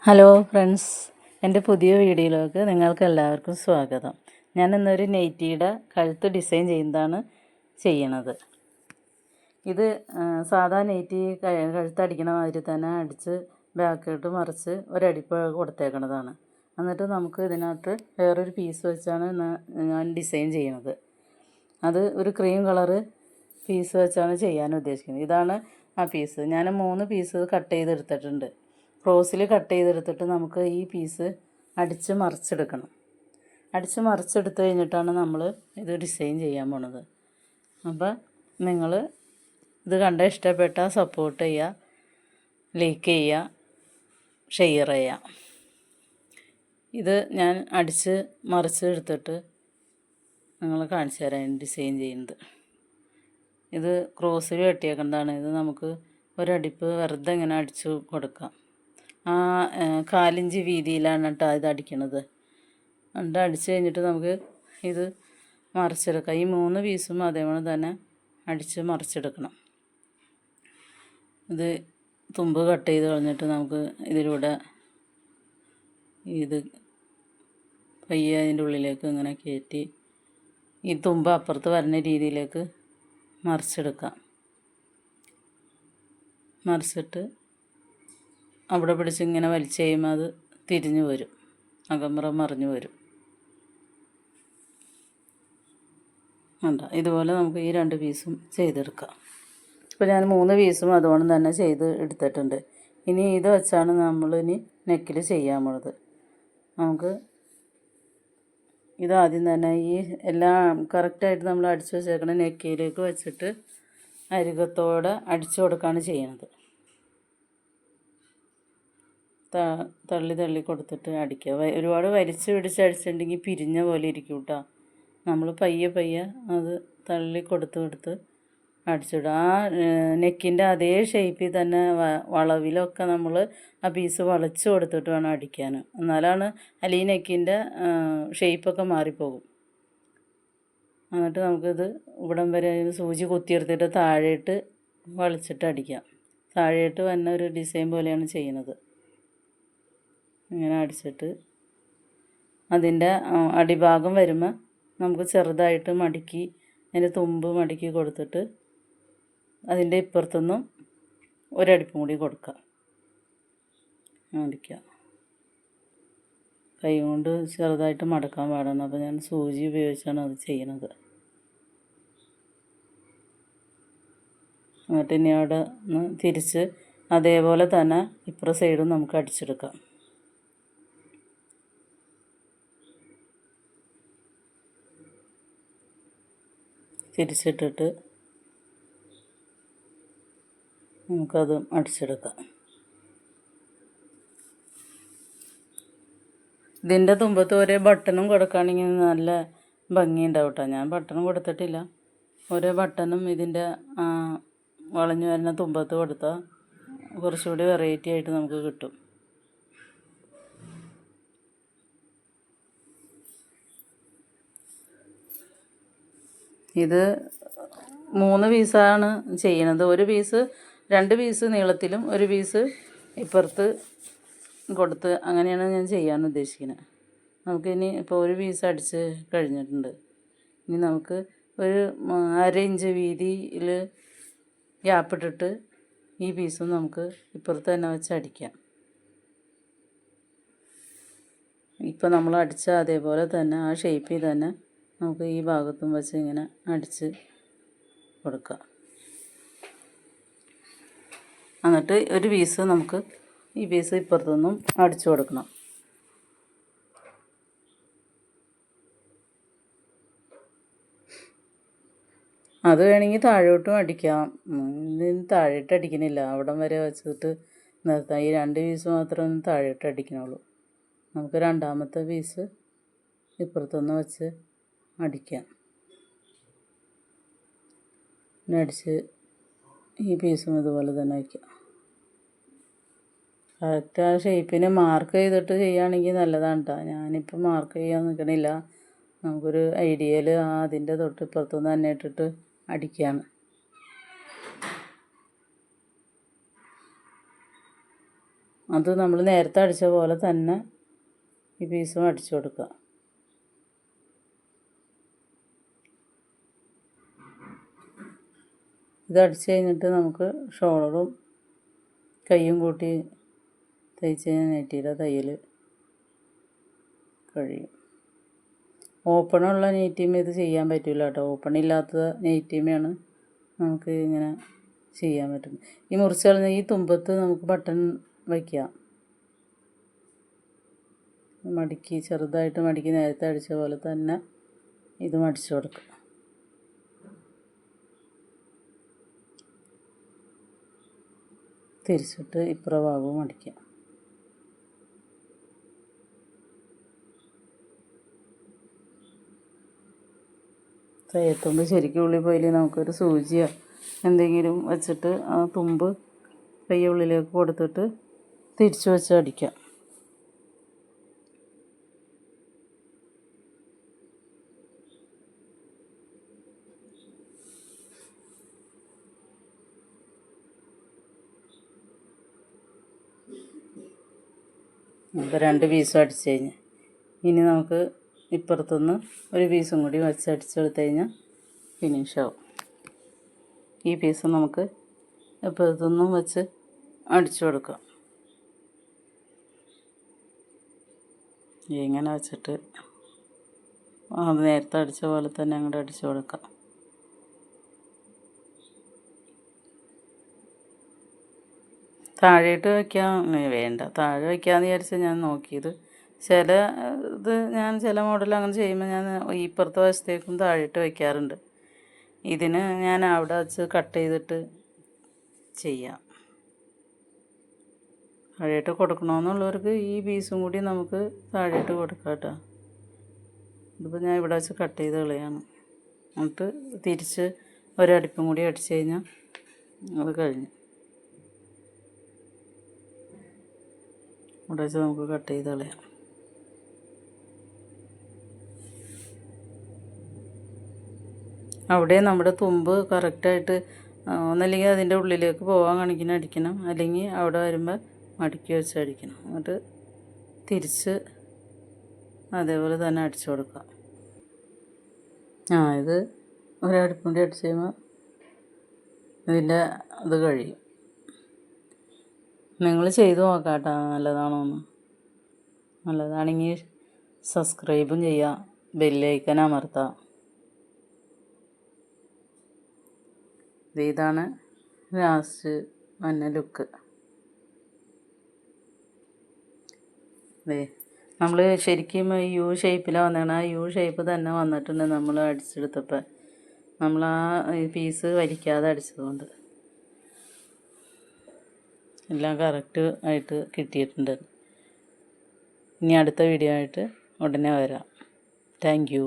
Hello friends, എൻ്റെ പുതിയ വീഡിയോയിലേക്ക് നിങ്ങൾക്ക് എല്ലാവർക്കും സ്വാഗതം. ഞാൻ ഇന്നൊരു നൈറ്റിയുടെ കഴുത്ത് ഡിസൈൻ ചെയ്യണത്. ഇത് സാധാ നൈറ്റി കഴുത്തടിക്കണ മാതിരി തന്നെ അടിച്ച് ബാക്കിട്ട് മറിച്ച് ഒരടിപ്പ് കൊടുത്തേക്കണതാണ്. എന്നിട്ട് നമുക്ക് ഇതിനകത്ത് വേറൊരു പീസ് വെച്ചാണ് ഞാൻ ഡിസൈൻ ചെയ്യണത്. അത് ഒരു ക്രീം കളറ് പീസ് വെച്ചാണ് ചെയ്യാൻ ഉദ്ദേശിക്കുന്നത്. ഇതാണ് ആ പീസ്. ഞാൻ 3 പീസ് കട്ട് ചെയ്തെടുത്തിട്ടുണ്ട്. ക്രോസിൽ കട്ട് ചെയ്തെടുത്തിട്ട് നമുക്ക് ഈ പീസ് അടിച്ച് മറിച്ചെടുക്കണം. അടിച്ച് മറിച്ചെടുത്ത് കഴിഞ്ഞിട്ടാണ് നമ്മൾ ഇത് ഡിസൈൻ ചെയ്യാൻ പോണത്. അപ്പോൾ നിങ്ങൾ ഇത് കണ്ട ഇഷ്ടപ്പെട്ടാൽ സപ്പോർട്ട് ചെയ്യുക, ലൈക്ക് ചെയ്യുക, ഷെയർ ചെയ്യുക. ഇത് ഞാൻ അടിച്ച് മറിച്ചെടുത്തിട്ട് നിങ്ങൾ കാണിച്ചു തരാം ഡിസൈൻ ചെയ്യുന്നത്. ഇത് ക്രോസിൽ വെട്ടിയേക്കുന്നതാണ്. ഇത് നമുക്ക് ഒരടിപ്പ് വെറുതെ ഇങ്ങനെ അടിച്ചു കൊടുക്കാം. 1/4 ഇഞ്ച് വീതിയിലാണ് കേട്ടോ ഇത് അടിക്കണത്. എന്നിട്ട് അടിച്ച് കഴിഞ്ഞിട്ട് നമുക്ക് ഇത് മറിച്ചെടുക്കാം. ഈ 3 പീസും അതേപോലെ തന്നെ അടിച്ച് മറിച്ചെടുക്കണം. ഇത് തുമ്പ് കട്ട് ചെയ്ത് കളഞ്ഞിട്ട് നമുക്ക് ഇതിലൂടെ ഇത് പയ്യെ അതിൻ്റെ ഉള്ളിലേക്ക് ഇങ്ങനെ കയറ്റി ഈ തുമ്പ് അപ്പുറത്ത് വരുന്ന രീതിയിലേക്ക് മറിച്ചെടുക്കാം. മറിച്ചിട്ട് അവിടെ പിടിച്ച് ഇങ്ങനെ വലിച്ച് കഴിയുമ്പോൾ അത് തിരിഞ്ഞു വരും, അകമ്പുറം മറിഞ്ഞു വരും. ഇതുപോലെ നമുക്ക് ഈ 2 പീസും ചെയ്തെടുക്കാം. ഇപ്പോൾ ഞാൻ 3 പീസും അതുകൊണ്ട് തന്നെ ചെയ്ത് എടുത്തിട്ടുണ്ട്. ഇനി ഇത് വെച്ചാണ് നമ്മളിനി നെക്കിൽ ചെയ്യാൻ പോണത്. നമുക്ക് ഇതാദ്യം തന്നെ ഈ എല്ലാം കറക്റ്റായിട്ട് നമ്മൾ അടിച്ചു വെച്ചേക്കണ നെക്കിലേക്ക് വെച്ചിട്ട് അരികത്തോടെ അടിച്ചു കൊടുക്കുകയാണ് ചെയ്യണത്. തള്ളി കൊടുത്തിട്ട് അടിക്കുക. ഒരുപാട് വലിച്ച് പിടിച്ച് അടിച്ചിട്ടുണ്ടെങ്കിൽ പിരിഞ്ഞ പോലെ ഇരിക്കും കേട്ടോ. നമ്മൾ പയ്യെ അത് തള്ളി കൊടുത്ത് അടിച്ചിടുക. ആ നെക്കിൻ്റെ അതേ ഷേപ്പിൽ തന്നെ വളവിലൊക്കെ നമ്മൾ ആ പീസ് വളച്ച് കൊടുത്തിട്ട് വേണം അടിക്കാൻ. എന്നാലാണ് അല്ലെങ്കിൽ നെക്കിൻ്റെ ഷേപ്പൊക്കെ മാറിപ്പോകും. എന്നിട്ട് നമുക്കിത് ഇവിടം വരെ സൂചി കുത്തിയെടുത്തിട്ട് താഴേട്ട് വളച്ചിട്ട് അടിക്കാം. താഴേട്ട് വന്ന ഒരു ഡിസൈൻ പോലെയാണ് ചെയ്യുന്നത്. ഇങ്ങനെ അടിച്ചിട്ട് അതിൻ്റെ അടിഭാഗം വരുമ്പോൾ നമുക്ക് ചെറുതായിട്ട് മടക്കി അതിൻ്റെ തുമ്പ് മടക്കി കൊടുത്തിട്ട് അതിൻ്റെ ഇപ്പുറത്തുനിന്നും ഒരടിപ്പും കൂടി കൊടുക്കുക. അടിക്കുക. കൈ കൊണ്ട് ചെറുതായിട്ട് മടക്കാൻ പാടാണ്. അപ്പോൾ ഞാൻ സൂചി ഉപയോഗിച്ചാണ് അത് ചെയ്യുന്നത്. എന്നിട്ട് ഇനി അവിടെ ഒന്ന് തിരിച്ച് അതേപോലെ തന്നെ ഇപ്പുറ സൈഡും നമുക്ക് അടിച്ചെടുക്കാം. തിരിച്ചിട്ടിട്ട് നമുക്കത് അടിച്ചെടുക്കാം. ഇതിൻ്റെ തുമ്പത്ത് ഒരേ ബട്ടണും കൊടുക്കുകയാണെങ്കിൽ നല്ല ഭംഗിയുണ്ടാവും കേട്ടോ. ഞാൻ ബട്ടണും കൊടുത്തിട്ടില്ല. ഓരോ ബട്ടണും ഇതിൻ്റെ വളഞ്ഞു വരുന്ന തുമ്പത്ത് കൊടുത്താൽ കുറച്ചുകൂടി വെറൈറ്റി ആയിട്ട് നമുക്ക് കിട്ടും. ഇത് 3 പീസാണ് ചെയ്യണത്. 2 പീസ് നീളത്തിലും 1 പീസ് ഇപ്പുറത്ത് കൊടുത്ത് അങ്ങനെയാണ് ഞാൻ ചെയ്യാൻ ഉദ്ദേശിക്കുന്നത്. നമുക്കിനി ഇപ്പോൾ 1 പീസ് അടിച്ച് കഴിഞ്ഞിട്ടുണ്ട്. ഇനി നമുക്ക് ഒരു 1/2 ഇഞ്ച് വീതിയിൽ ഗ്യാപ്പിട്ടിട്ട് ഈ പീസും നമുക്ക് ഇപ്പുറത്ത് തന്നെ വെച്ച് അടിക്കാം. ഇപ്പോൾ നമ്മൾ അടിച്ച അതേപോലെ തന്നെ ആ ഷേപ്പിൽ തന്നെ നമുക്ക് ഈ ഭാഗത്തും വെച്ച് ഇങ്ങനെ അടിച്ച് കൊടുക്കാം. എന്നിട്ട് 1 പീസ് നമുക്ക് ഈ പീസ് ഇപ്പുറത്തുനിന്നും അടിച്ചു കൊടുക്കണം. അത് വേണമെങ്കിൽ താഴോട്ടും അടിക്കാം. ഇതിന് താഴോട്ട് അടിക്കണില്ല, അവിടം വരെ വെച്ചിട്ട് നിർത്താം. ഈ 2 പീസ് മാത്രമേ താഴോട്ട് അടിക്കണുള്ളൂ. നമുക്ക് 2ാമത്തെ പീസ് ഇപ്പുറത്തുനിന്ന് വെച്ച് അടിക്കാം. അടിച്ച് ഈ പീസും ഇതുപോലെ തന്നെ വയ്ക്കാം. കറക്റ്റ് ആ ഷേപ്പിന് മാർക്ക് ചെയ്തിട്ട് ചെയ്യുകയാണെങ്കിൽ നല്ലതാണ് കേട്ടോ. ഞാനിപ്പോൾ മാർക്ക് ചെയ്യാൻ നിൽക്കണില്ല. നമുക്കൊരു ഐഡിയയിൽ അതിൻ്റെ തൊട്ട് ഇപ്പുറത്തുനിന്ന് തന്നെ ഇട്ടിട്ട് അടിക്കുകയാണ്. അത് നമ്മൾ നേരത്തെ അടിച്ച പോലെ തന്നെ ഈ പീസും അടിച്ചു കൊടുക്കുക. ഇത് അടിച്ച് കഴിഞ്ഞിട്ട് നമുക്ക് ഷോളറും കൈയും കൂട്ടി തയ്ച്ച് കഴിഞ്ഞാൽ നൈറ്റിയുടെ തയ്യൽ കഴിയും. ഓപ്പണുള്ള നെയ്റ്റീമ ഇത് ചെയ്യാൻ പറ്റില്ല കേട്ടോ. ഓപ്പൺ ഇല്ലാത്ത നെയ്റ്റീമയാണ് നമുക്ക് ഇങ്ങനെ ചെയ്യാൻ പറ്റും. ഈ മുറിച്ച് കളഞ്ഞ ഈ തുമ്പത്ത് നമുക്ക് ബട്ടൺ വയ്ക്കാം. മടക്കി ചെറുതായിട്ട് മടക്കി നേരത്തെ അടിച്ച പോലെ തന്നെ ഇതും അടിച്ചു കൊടുക്കുക. തിരിച്ചിട്ട് ഇപ്പുറ ഭാഗവും മടിക്കാം. തയ്യത്തുമ്പ് ശരിക്കും ഉള്ളിൽ പോയില്ലേ നമുക്കൊരു സൂചിയോ എന്തെങ്കിലും വെച്ചിട്ട് ആ തുമ്പ് കയ്യുള്ളിലേക്ക് കൊടുത്തിട്ട് തിരിച്ചു വെച്ച് അടിക്കാം. അപ്പോൾ 2 പീസും അടിച്ച് കഴിഞ്ഞ് ഇനി നമുക്ക് ഇപ്പുറത്തുനിന്ന് ഒരു പീസും കൂടി വെച്ച് അടിച്ചെടുത്ത് കഴിഞ്ഞാൽ ഫിനിഷാവും. ഈ പീസ് നമുക്ക് ഇപ്പുറത്തുനിന്നും വെച്ച് അടിച്ചു കൊടുക്കാം. ഇങ്ങനെ വെച്ചിട്ട് അത് നേരത്തെ അടിച്ച പോലെ തന്നെ അങ്ങോട്ട് അടിച്ചു കൊടുക്കാം. താഴെയിട്ട് വയ്ക്കാൻ വേണ്ട, താഴെ വയ്ക്കാമെന്ന് വിചാരിച്ചാൽ ഞാൻ നോക്കിയത്. ചില മോഡൽ അങ്ങനെ ചെയ്യുമ്പോൾ ഞാൻ ഇപ്പുറത്തെ വശത്തേക്കും താഴെയിട്ട് വയ്ക്കാറുണ്ട്. ഇതിന് ഞാൻ അവിടെ വെച്ച് കട്ട് ചെയ്തിട്ട് ചെയ്യാം. താഴെയിട്ട് കൊടുക്കണമെന്നുള്ളവർക്ക് ഈ പീസും കൂടി നമുക്ക് താഴെയിട്ട് കൊടുക്കാം കേട്ടോ. ഇതിപ്പോൾ ഞാൻ ഇവിടെ വെച്ച് കട്ട് ചെയ്ത് കളയാണ്. എന്നിട്ട് തിരിച്ച് ഒരടുപ്പും കൂടി അടിച്ച് കഴിഞ്ഞാൽ അത് കഴിഞ്ഞു. ഇവിടെ വെച്ച് നമുക്ക് കട്ട് ചെയ്ത് കളയാം. അവിടെ നമ്മുടെ തുമ്പ് കറക്റ്റായിട്ട് ഒന്നല്ലെങ്കിൽ അതിൻ്റെ ഉള്ളിലേക്ക് പോകാൻ കണക്കിന് അടിക്കണം, അല്ലെങ്കിൽ അവിടെ വരുമ്പോൾ മടക്കി വെച്ച് അടിക്കണം. എന്നിട്ട് തിരിച്ച് അതേപോലെ തന്നെ അടിച്ചു കൊടുക്കാം. ഇത് ഒരടുപ്പും കൂടി അടിച്ച് കഴിയുമ്പോൾ ഇതിൻ്റെ ഇത് കഴിയും. നിങ്ങൾ ചെയ്ത് നോക്കാം കേട്ടോ, നല്ലതാണോന്ന്. നല്ലതാണെങ്കിൽ സബ്സ്ക്രൈബും ചെയ്യാം, ബെല്ലൈക്കൻ അമർത്താം. ഇതാണ് ലാസ്റ്റ് വന്ന ലുക്ക്. നമ്മൾ ശരിക്കും യു ഷേപ്പിലാണ് വന്നതാണ്. ആ യു ഷേപ്പ് തന്നെ വന്നിട്ടുണ്ട് നമ്മൾ അടിച്ചെടുത്തപ്പോൾ. നമ്മൾ ആ പീസ് വലിക്കാതെ അടിച്ചതുകൊണ്ട് എല്ലാം കറക്റ്റ് ആയിട്ട് കിട്ടിയിട്ടുണ്ട്. ഇനി അടുത്ത വീഡിയോ ആയിട്ട് ഉടനെ വരാം. Thank you.